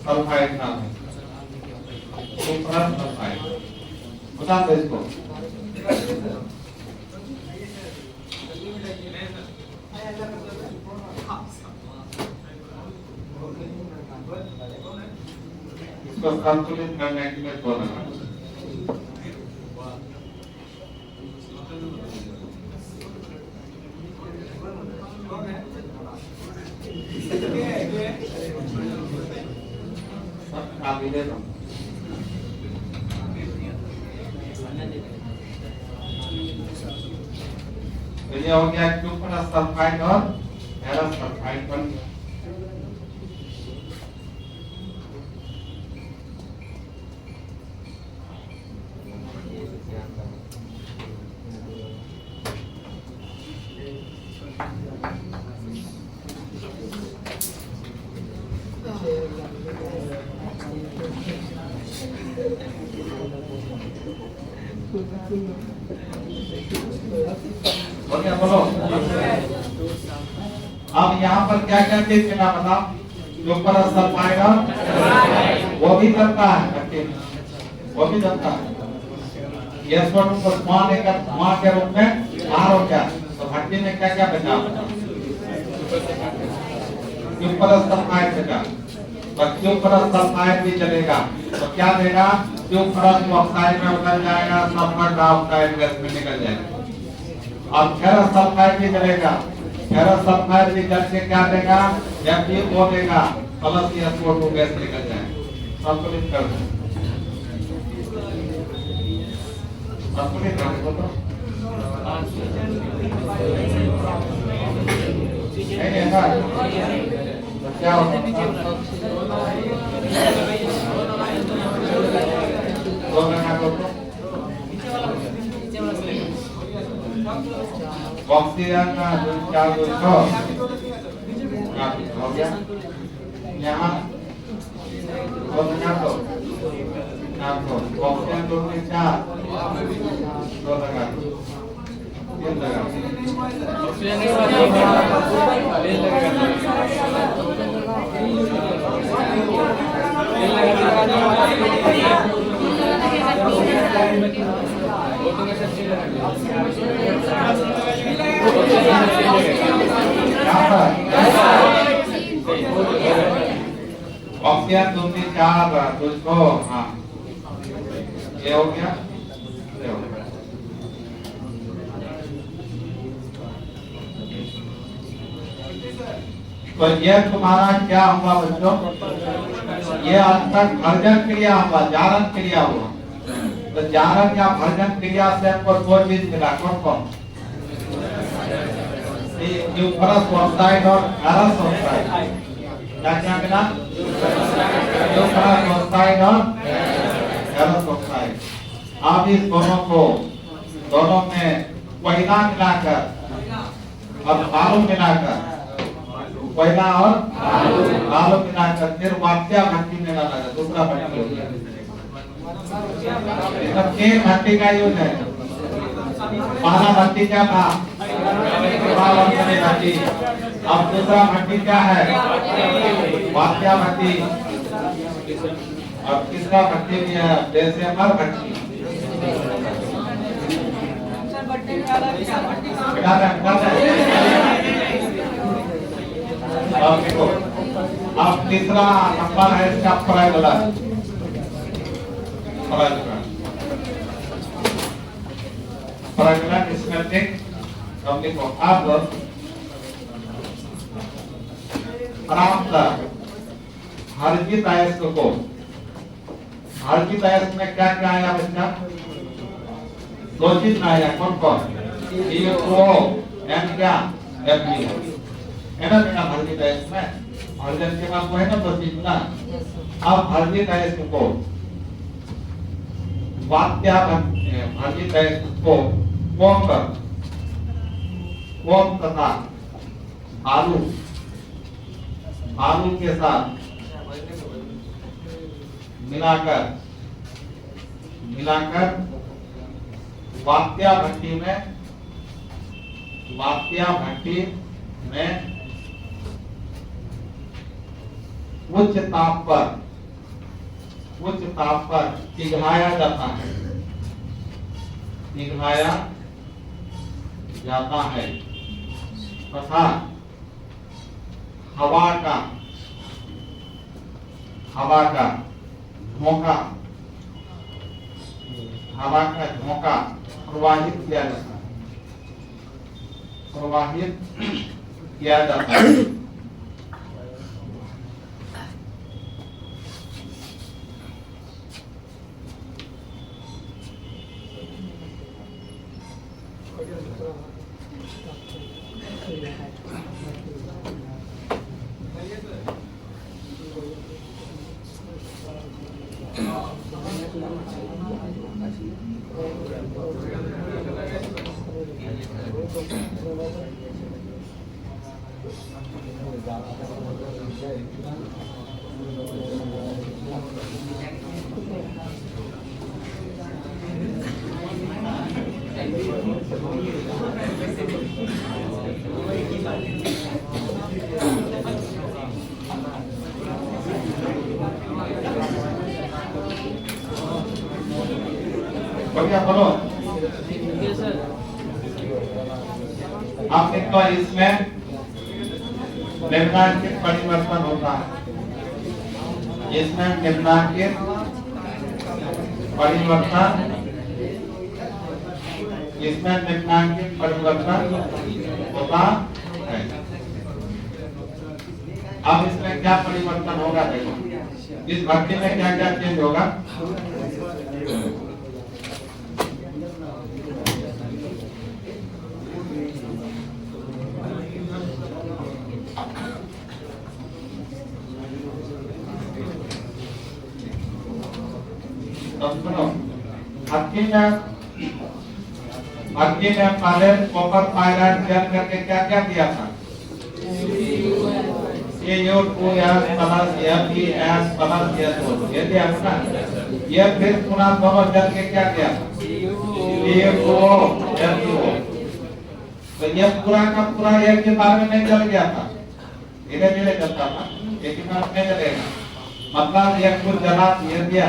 सल्फाइड नाम है क्यूप्रस सल्फाइड बता दो इसको इसको संतुलित करने के लिए बोलना दे दो तो ये हो गया क्यूप्रस सल्फाइड और फेरस सल्फाइड बन गया बोलो अब यहाँ पर क्या क्या चीज मिला बताओ जो पर सल्फाइड वो भी करता है वो भी करता है ये स्वरूप को धुआं के रूप में बाहर हो गया तो भट्टी में क्या क्या बचा क्यूपर सल्फाइड बचा क्यूपर सल्फाइड भी चलेगा तो क्या देगा क्यूपर ऑक्साइड में बदल जाएगा सल्फर डाइऑक्साइड गैस में निकल जाएगा अब फेरस सल्फाइड भी चलेगा फेरस सल्फाइड भी जल के क्या देगा जब ये वो देगा प्लस SO2 गैस निकल जाएगा संतुलित कर दो संतुलित कर दो नहीं ऐसा तो क्या होगा दो लगा दो ऑक्सीजन का जो 4 हो गया यहाँ दो लगा दो आपको ऑक्सीजन 2 में 4 दो लगा दो 3 लगा ऑक्सीजन 2 में 4 तुझको हाँ ये हो गया तो ये तुम्हारा क्या हुआ बच्चों ये अब तक भर्जन क्रिया हुआ जारक क्रिया हुआ तो जारक या भर्जन क्रिया से हमको 2 चीज मिला कौन कौन क्यूप्रस ऑक्साइड और फेरस ऑक्साइड क्या क्या मिला क्यूप्रस ऑक्साइड और फेरस ऑक्साइड आप इस दोनों में कोयला मिलाकर और बालू मिलाकर कोयला और बालू मिलाकर फिर वाप्या भट्टी में डाला दूसरा भट्टी हो गया तीन भट्टी का यूज है पहला भट्टी क्या था भट्टी अब दूसरा भट्टी क्या है वाप्या भट्टी अब तीसरा भट्टी भी है डेसेमर भट्टी अब देखो, अब तीसरा नंबर है इसका पैरेलल। पैरेलल इसमें देख, अब देखो अब प्राप्त हर्जित आयस्क को, हर्जित आयस्क में क्या क्या आया बच्चा? दो चीज आया, कौन कौन? CO एंड क्या? FB है ना बेटा हर्जित आयस्क में। हर्जन के बाद वो है ना दो चीज ना। अब हर्जित आयस्क को हर्जित आयस्क को कोम तथा आलू के साथ मिलाकर वात्या भट्टी में उच्च ताप पर पिघलाया जाता है तथा हवा का झोंका प्रवाहित किया जाता है। बढ़िया बोलो। आपने तो इसमें निम्नांकित परिवर्तन होता है, इसमें निम्नांकित परिवर्तन होता है। अब इसमें क्या परिवर्तन होगा देखो, इस भट्टी में क्या क्या चेंज होगा? भट्टी में पहले कॉपर पायराइड जल करके क्या क्या दिया था? CuO2S plus FeS plus SO ये दिया था। ये फिर पुनः दोनों जल के क्या किया? CuO SO। तो ये पूरा का पूरा एक के बार में नहीं जल गया था, धीरे धीरे जलता था, एक ही बार नहीं जलेगा। मतलब एक कुछ जला ये दिया,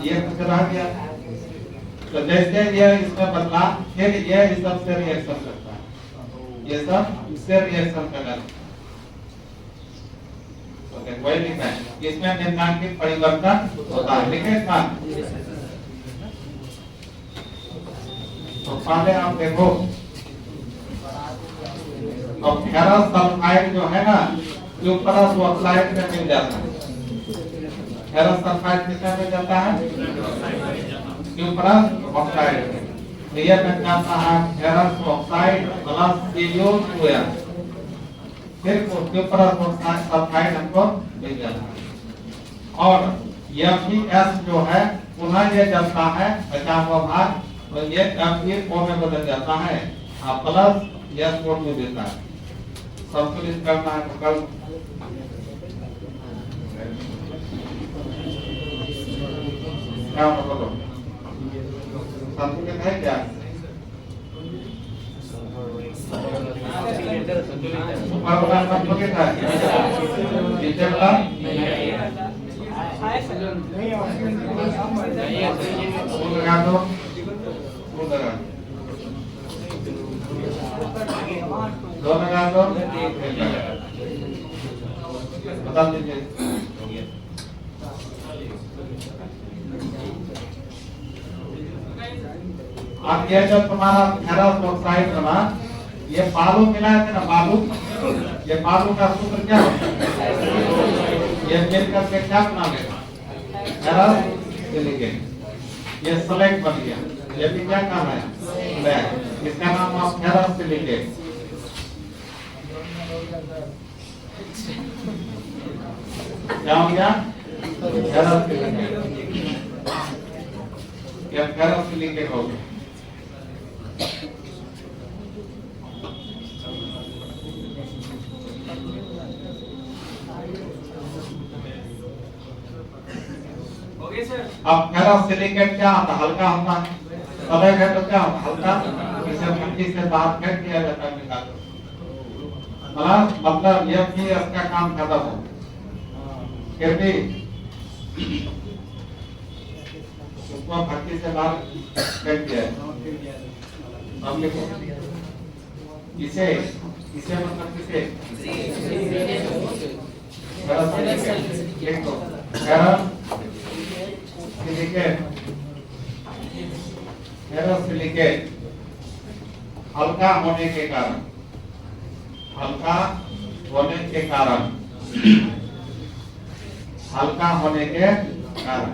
ये कुछ रह गया। तो जैसे ये इसमें बदला, फिर ये इस सब से रिएक्शन करता है, ये सब इससे रिएक्शन करेगा। ओके, वही लिखना है, इसमें निम्नांकित परिवर्तन होता है। लिखे था। तो पहले आप देखो, तो फेरस सल्फाइड जो है ना, जो परस ऑक्साइड में मिल जाता है। फेरस सल्फाइड किसमें मिल जाता है? Cuprous oxide. तो यह बन जाता है फेरस ऑक्साइड प्लस CuO2S। फिर क्यूपरस ऑक्साइड सल्फाइड हमको मिल जाता है। और FeS जो है पुनः ये जलता है बचा हुआ भाग, तो ये FeO में बदल जाता है प्लस SO2 देता है। संतुलित करना है तो कल क्या बोलो, संतुलित है क्या? ऊपर वाला संतुलित है, नीचे वाला फूल लगा दो, फूल लगा दो लगा दो। बदल दीजिए। अब ये जब तुम्हारा फेरस ऑक्साइड बना, ये बालू मिलाए थे ना, बालू, ये बालू का सूत्र क्या होता है? ये मिलकर के क्या बना लेगा? Ferrous silicate. ये स्लेट बन गया। ये भी क्या काम है? स्लेट। इसका नाम है फेरस सिलिकेट। क्या हो गया? Ferrous silicate. ये फेरस सिलिकेट हो गया। अब फेरस सिलिकेट क्या होता है? हल्का होता है। तब है तो क्या होता है? हल्का। इसे मिट्टी से बाहर फेंक दिया जाता है, निकाल। मतलब ये भी इसका काम खत्म हो। फिर भी उसको भट्टी से बाहर फेंक दिया है। अब लिखो इसे, इसे मतलब किसे? Ferrous silicate. लिखो फेरस सिलिकेट। फेरस सिलिकेट हल्का होने के कारण, हल्का होने के कारण, हल्का होने के कारण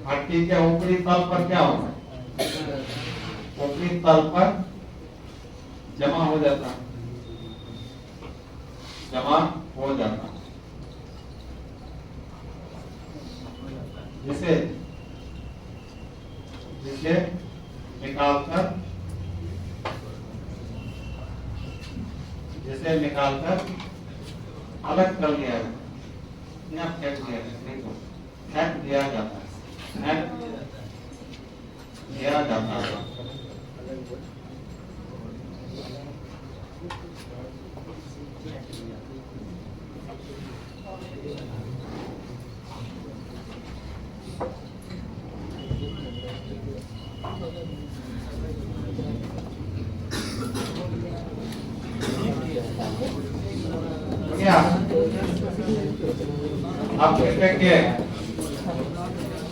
भट्टी के ऊपरी तल पर क्या होगा? ऊपरी तल पर जमा हो जाता, जमा हो जाता, जिसे जिसे निकालकर, जिसे निकालकर अलग कर लिया है, फेंक दिया, देखो फेंक दिया जाता है, फेंक दिया जाता है। आप देखेंगे,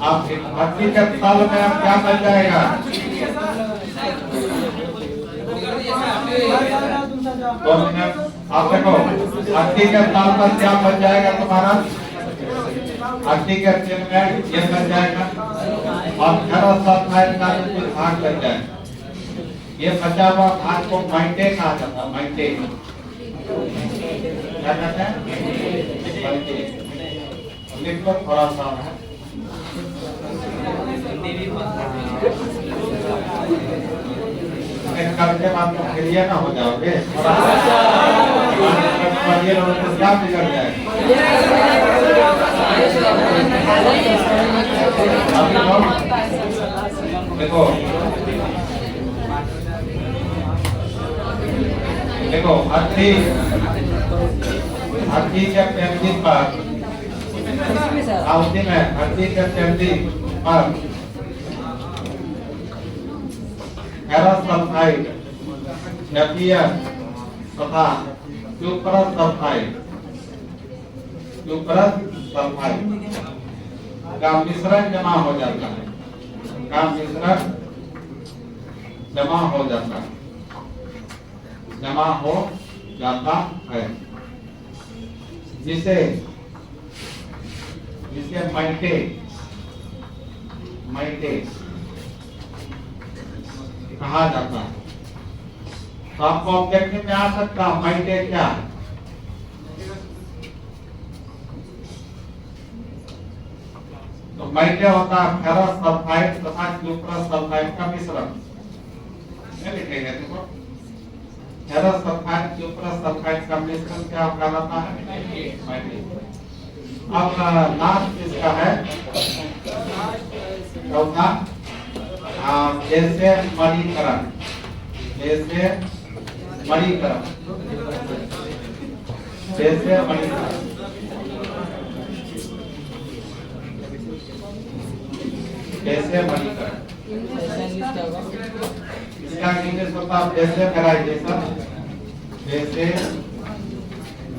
आप भट्टी के तल में अब क्या बन जाएगा? आप देखो भट्टी के तल पर क्या बन जाएगा तुम्हारा? भट्टी के तेल में ये बन जाएगा और फेरस सल्फाइड का कुछ भाग बन जाएगा। ये बचा हुआ भाग को माइटे कहा जाता है। माइटे क्या कहते हैं? माइटे। लिखो थोड़ा सा है, करके आप क्लियर ना हो जाओगे, तो क्या बिगड़ जाएगा? देखो देखो भट्टी, भट्टी के पेंजिन पर भट्टी के पेंजिन पर फेरस सल्फाइड तथा क्यूपरस सल्फाइड, क्यूपरस सल्फाइड का मिश्रण जमा हो जाता है, का मिश्रण जमा हो जाता है, जमा हो जाता है, जिसे जिसे माइटे, माइटे कहा जाता है। तो आपको देखने में आ सकता है माइटे क्या है? तो माइटे होता है फेरस सल्फाइड तथा क्यूपरस सल्फाइड का मिश्रण। लिखेंगे देखो, फेरस सल्फाइड क्यूपरस सल्फाइड का मिश्रण क्या कहलाता है? माइटे। अब लास्ट इसका है चौथा, जैसे मणिकरण, जैसे मणिकरण, जैसे मणिकरण, जैसे मणिकरण। इसका इंग्लिश होता है जैसे मेराइजेशन, जैसे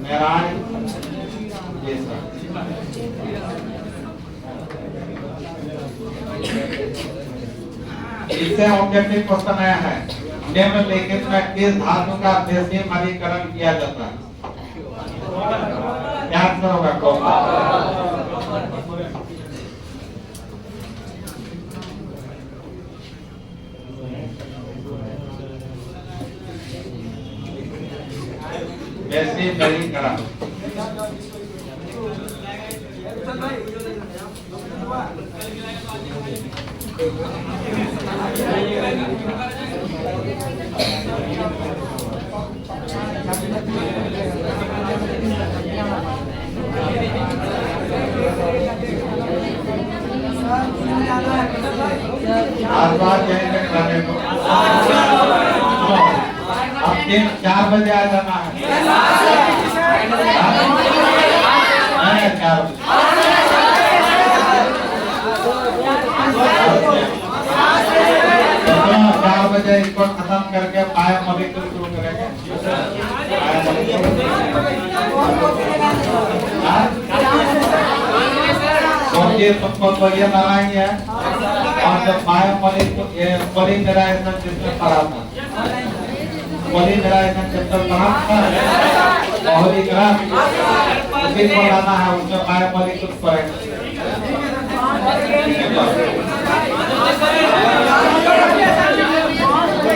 मेराइजेशन। इससे ऑब्जेक्टिव क्वेश्चन आया है, निम्नलिखित में किस धातु का देशीयकरण किया जाता है? क्या आंसर होगा? कॉपर। देशीयकरण। अब 4 बजे आ जाना है। 4 बजे इसको खत्म करके पाया मॉलिक्यूल शुरू करेंगे। ये तुमको तो ये बनाएंगे और जब पाया पॉलीमराइजेशन जिसमें पढ़ा था, पॉलीमराइजेशन चैप्टर पढ़ा था, पॉलीग्राफ उसी को लाना है, उसमें पाया मॉलिक्यूल पढ़ेंगे।